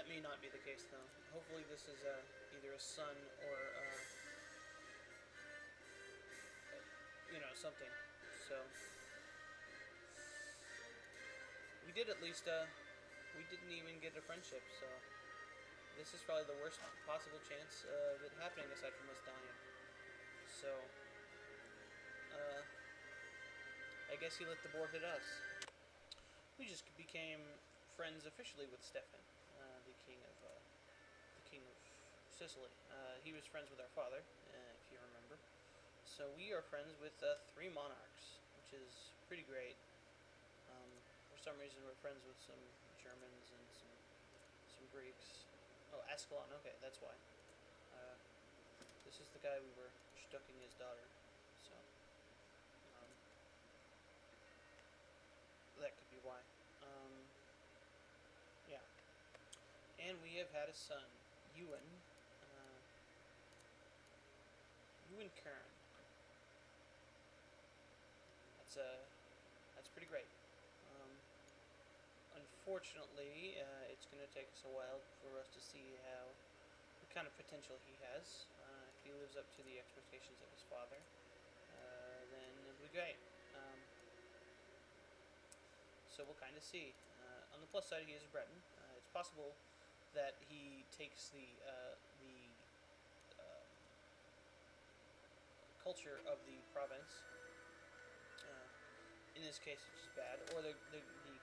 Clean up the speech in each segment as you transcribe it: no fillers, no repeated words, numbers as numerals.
That may not be the case, though. Hopefully this is either a son or, something. So, we did at least, we didn't even get a friendship, so this is probably the worst possible chance of it happening aside from us dying. So, uh, I guess he let the board hit us. We just became friends officially with Stefan, the king of Sicily. He was friends with our father, if you remember. So we are friends with 3 monarchs, which is pretty great. For some reason, we're friends with some Germans and some Greeks. Oh, Ascalon. Okay, that's why. This is the guy we were stucking his daughter. So that could be why. Yeah. And we have had a son, Ewan. Ewan Kern. That's pretty great. Unfortunately, it's going to take us a while for us to see what kind of potential he has. If he lives up to the expectations of his father, then it'll be great. So we'll kind of see. On the plus side, he is a Breton. It's possible that he takes the culture of the province. In this case, which is bad, or the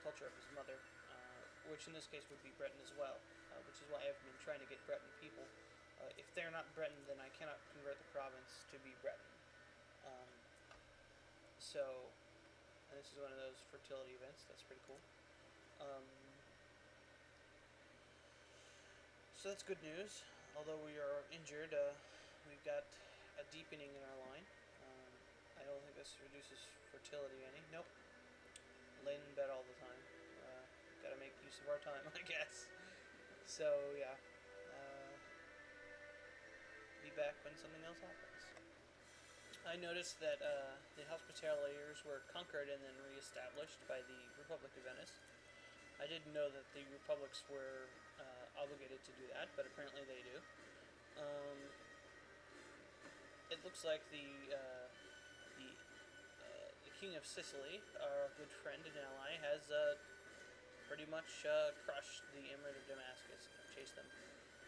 culture of his mother, which in this case would be Breton as well, which is why I've been trying to get Breton people. If they're not Breton, then I cannot convert the province to be Breton. So, and this is one of those fertility events. That's pretty cool. So that's good news. Although we are injured, we've got a deepening in our line. I don't think this reduces fertility any. Nope. Laying in bed all the time. Gotta make use of our time, I guess. So, yeah. Be back when something else happens. I noticed that the Hospitaliers were conquered and then reestablished by the Republic of Venice. I didn't know that the republics were obligated to do that, but apparently they do. It looks like the King of Sicily, our good friend and ally, has pretty much crushed the Emirate of Damascus and chased them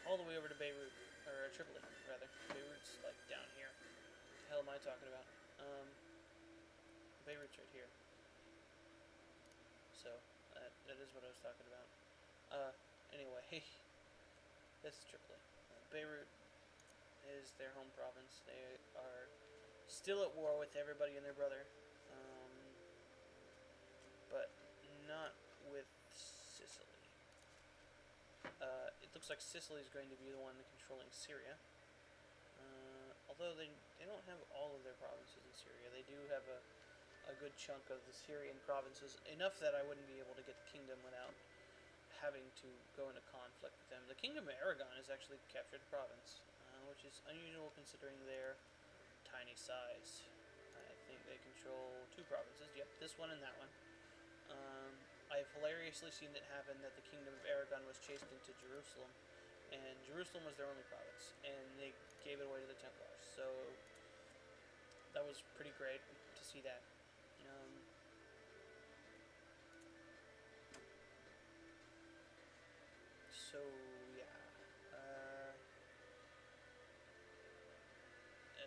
all the way over to Beirut, or Tripoli, rather. Beirut's like down here. What the hell am I talking about? Beirut's right here. So, that is what I was talking about. Anyway, this is Tripoli. Beirut is their home province. They are still at war with everybody and their brother. But not with Sicily. It looks like Sicily is going to be the one controlling Syria. Although they don't have all of their provinces in Syria. They do have a good chunk of the Syrian provinces, enough that I wouldn't be able to get the kingdom without having to go into conflict with them. The Kingdom of Aragon has actually captured a province, which is unusual considering their tiny size. I think they control 2 provinces. Yep, this one and that one. I've hilariously seen it happen that the Kingdom of Aragon was chased into Jerusalem, and Jerusalem was their only province, and they gave it away to the Templars. So that was pretty great to see that. So yeah,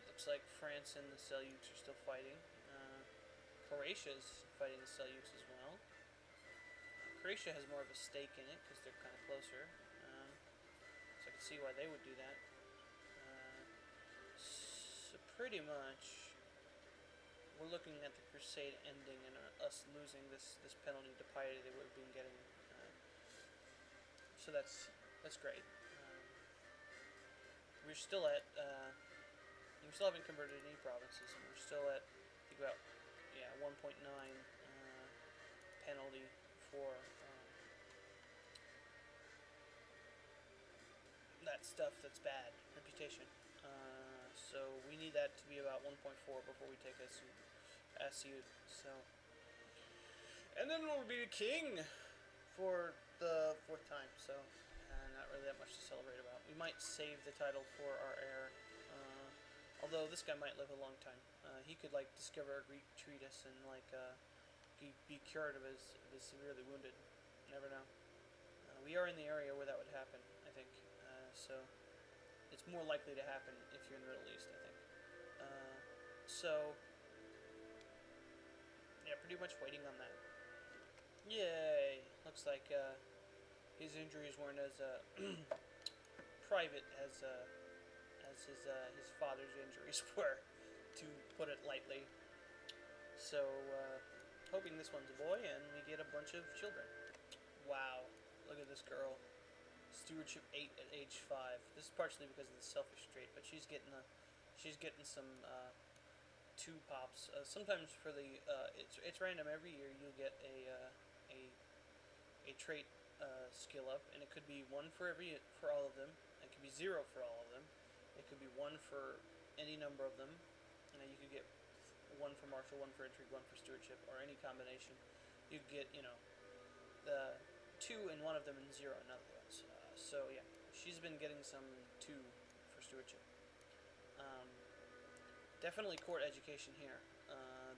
it looks like France and the Seljuks are still fighting. Croatia's fighting the Seljuks as well. Croatia has more of a stake in it because they're kind of closer. So I can see why they would do that. So pretty much, we're looking at the Crusade ending and us losing this penalty to piety that we've been getting. So that's great. We're still at. We still haven't converted any provinces, and we're still at, I think, about 1.9 penalty for that stuff that's bad, reputation. So we need that to be about 1.4 before we take a suit. So, and then we'll be the king for the 4th time. So, and that much to celebrate about. We might save the title for our heir. Although this guy might live a long time. He could like discover a Greek treatise and like be cured of his severely wounded. Never know. We are in the area where that would happen, I think. So it's more likely to happen if you're in the Middle East, I think. So yeah, pretty much waiting on that. Yay! Looks like his injuries weren't as private as his father's injuries were, to put it lightly. So hoping this one's a boy and we get a bunch of children. Wow, look at this girl. Stewardship 8 at age 5. This is partially because of the selfish trait, but she's getting some 2 pops. Sometimes for the it's random every year. You'll get a trait skill up, and it could be 1 for all of them. It could be 0 for all of them. It could be 1 for any number of them. You could get 1 for martial, 1 for intrigue, 1 for stewardship, or any combination. You could get the 2 in one of them and 0 in other ones. So yeah, she's been getting some 2 for stewardship. Definitely court education here,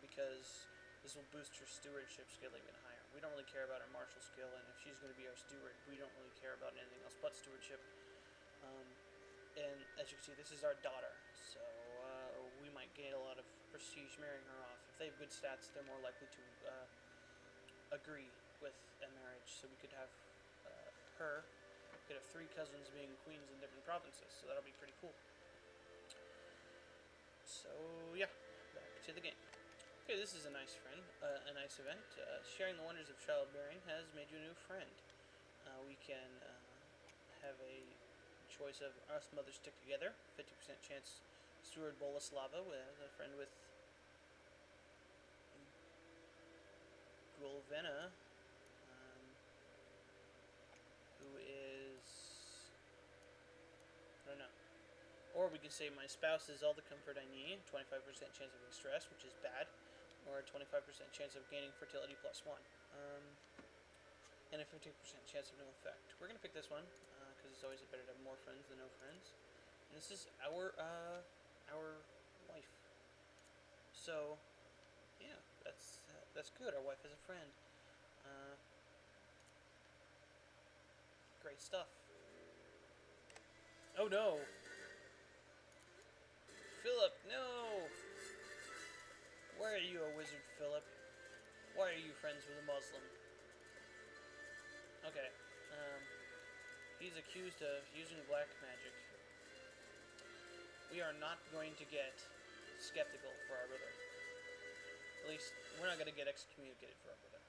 because this will boost her stewardship skill even higher. We don't really care about her martial skill, and if she's going to be our steward, we don't really care about anything else but stewardship. And as you can see, this is our daughter, so we might gain a lot of prestige marrying her off. If they have good stats, they're more likely to agree with a marriage. So we could have her. We could have 3 cousins being queens in different provinces, so that'll be pretty cool. So yeah, back to the game. Okay, this is a nice a nice event. Sharing the wonders of childbearing has made you a new friend. We can have a choice of us mothers stick together. 50% chance Steward Boleslava with a friend with Gulvena, who is, I don't know. Or we could say my spouse is all the comfort I need. 25% chance of being stressed, which is bad. Or a 25% chance of gaining fertility +1. And a 15% chance of no effect. We're going to pick this one, because it's always better to have more friends than no friends. And this is our wife. So, yeah, that's good. Our wife has a friend. Great stuff. Oh no! Philip, no! Why are you a wizard, Philip? Why are you friends with a Muslim? Okay, he's accused of using black magic. We are not going to get skeptical for our brother. At least, we're not going to get excommunicated for our brother.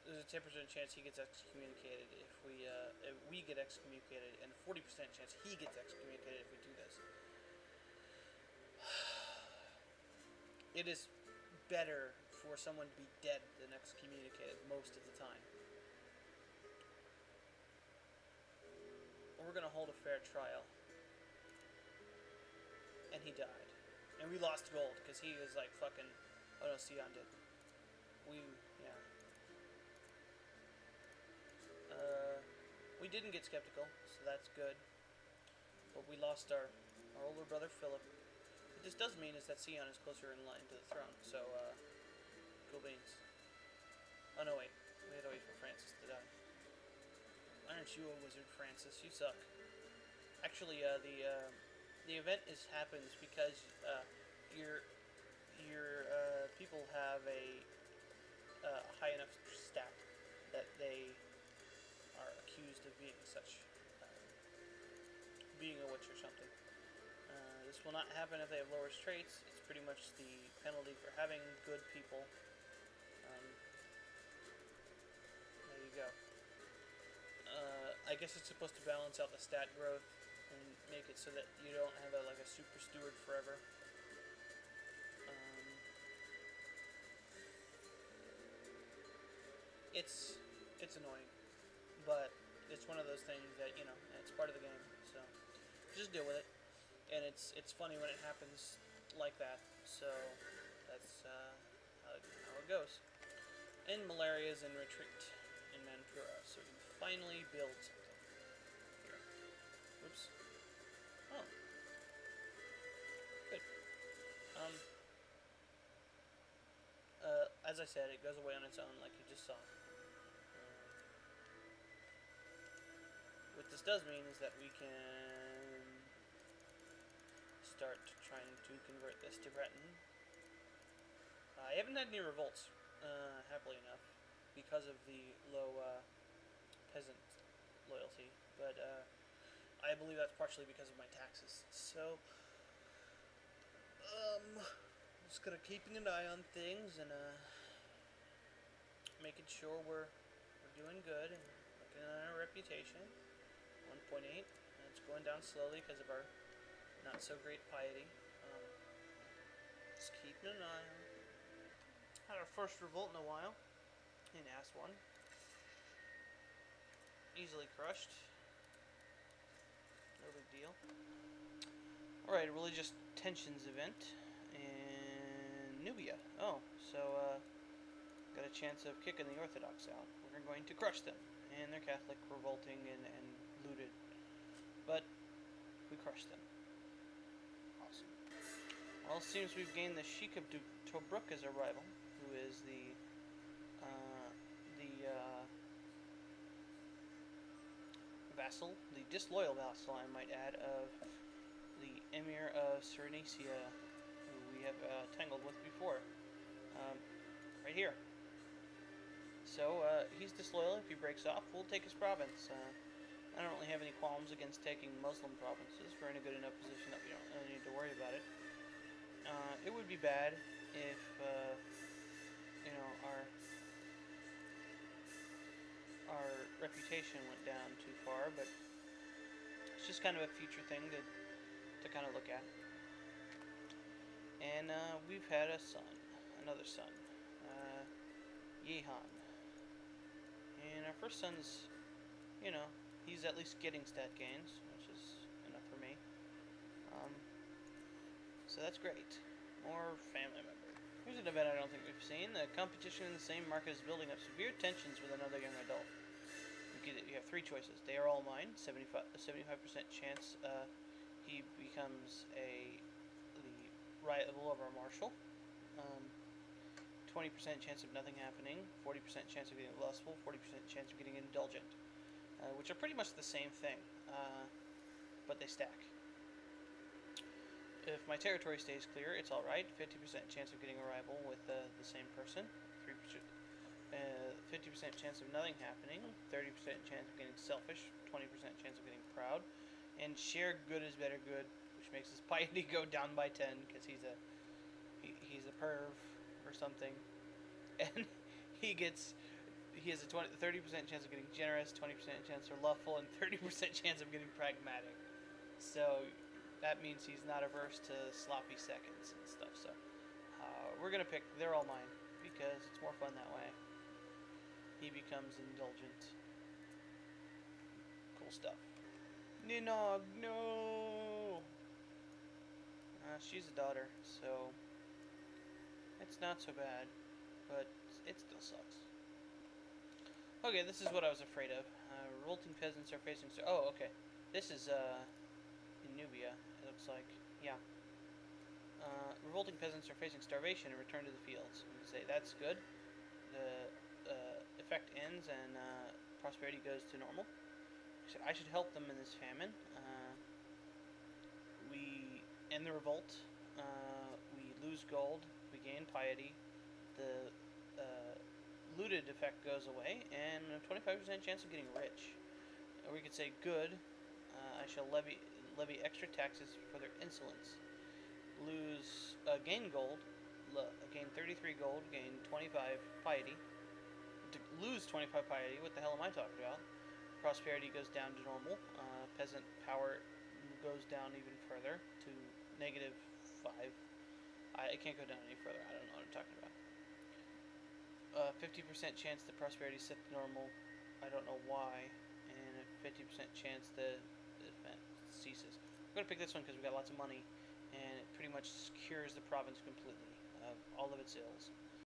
There's a 10% chance he gets excommunicated if we get excommunicated, and a 40% chance he gets excommunicated if we do this. It is better for someone to be dead than excommunicated most of the time. We're going to hold a fair trial. And he died. And we lost gold, because he was like fucking, oh no, Sion did. We didn't get skeptical, so that's good. But we lost our older brother Philip. What this does mean is that Sion is closer in line to the throne, so, cool beans. Oh no, wait. We had to wait for Francis to die. Why aren't you a wizard, Francis? You suck. Actually, the event happens because your people have a high enough stat that they are accused of being being a witch or something. This will not happen if they have lower traits. It's pretty much the penalty for having good people. There you go. I guess it's supposed to balance out the stat growth and make it so that you don't have a super steward forever. It's annoying, but it's one of those things that, it's part of the game, so just deal with it. And it's funny when it happens like that, so that's how it goes. And malaria is in retreat in Manipura, so we can finally build something. Here. Oops. Oh. Good. As I said, it goes away on its own, like you just saw. What this does mean is that we can start trying to convert this to Breton. I haven't had any revolts, happily enough, because of the low peasant loyalty, but I believe that's partially because of my taxes. So, just kind of keeping an eye on things and making sure we're doing good and looking at our reputation. 1.8, and it's going down slowly because of our not so great piety. Just keeping an eye on. Had our first revolt in a while, in Ass 1. Easily crushed. No big deal. Alright, religious tensions event in Nubia. Oh, so got a chance of kicking the Orthodox out. We're going to crush them. And they're Catholic, revolting, and looted. But we crushed them. Awesome. Well, it seems we've gained the Sheik of Tobruk as our rival, who is the vassal, the disloyal vassal, I might add, of the Emir of Cyrenaica, who we have tangled with before. Right here. So, he's disloyal. If he breaks off, we'll take his province. I don't really have any qualms against taking Muslim provinces. We're in a good enough position that we don't really need to worry about it. It would be bad if, our reputation went down too far, but it's just kind of a future thing to kind of look at. And we've had a son, another son, Yehan. And our first son's, he's at least getting stat gains, which is enough for me. So that's great. More family member. Here's an event I don't think we've seen. The competition in the same market is building up severe tensions with another young adult. You have three choices. They are all mine. 75% chance he becomes the rival of our marshal. 20% chance of nothing happening. 40% chance of getting lustful. 40% chance of getting indulgent. Which are pretty much the same thing, but they stack. If my territory stays clear, it's alright. 50% chance of getting a rival with the same person. 50% chance of nothing happening. 30% chance of getting selfish. 20% chance of getting proud. And share good is better good, which makes his piety go down by 10 because he's a perv or something. And he has a 30% chance of getting generous, 20% chance for loveful, and 30% chance of getting pragmatic. So that means he's not averse to sloppy seconds and stuff. So we're going to pick They're All Mine because it's more fun that way. He becomes indulgent. Cool stuff. Ninog, no! She's a daughter, so it's not so bad, but it still sucks. Okay, this is what I was afraid of. Revolting peasants are facing... Oh, okay. This is, in Nubia, it looks like. Yeah. Revolting peasants are facing starvation and return to the fields. I'm going to say that's good. The effect ends and prosperity goes to normal. So I should help them in this famine. We end the revolt. We lose gold. We gain piety. The looted effect goes away, and a 25% chance of getting rich. Or we could say good. I shall levy extra taxes for their insolence. Gain gold. Gain 33 gold. Gain 25 piety. To lose 25 piety. What the hell am I talking about? Prosperity goes down to normal. Peasant power goes down even further to -5. I can't go down any further. I don't know what I'm talking about. 50% chance the prosperity is set to normal. I don't know why. And a 50% chance the event ceases. I'm going to pick this one because we got lots of money. And it pretty much cures the province completely of all of its ills.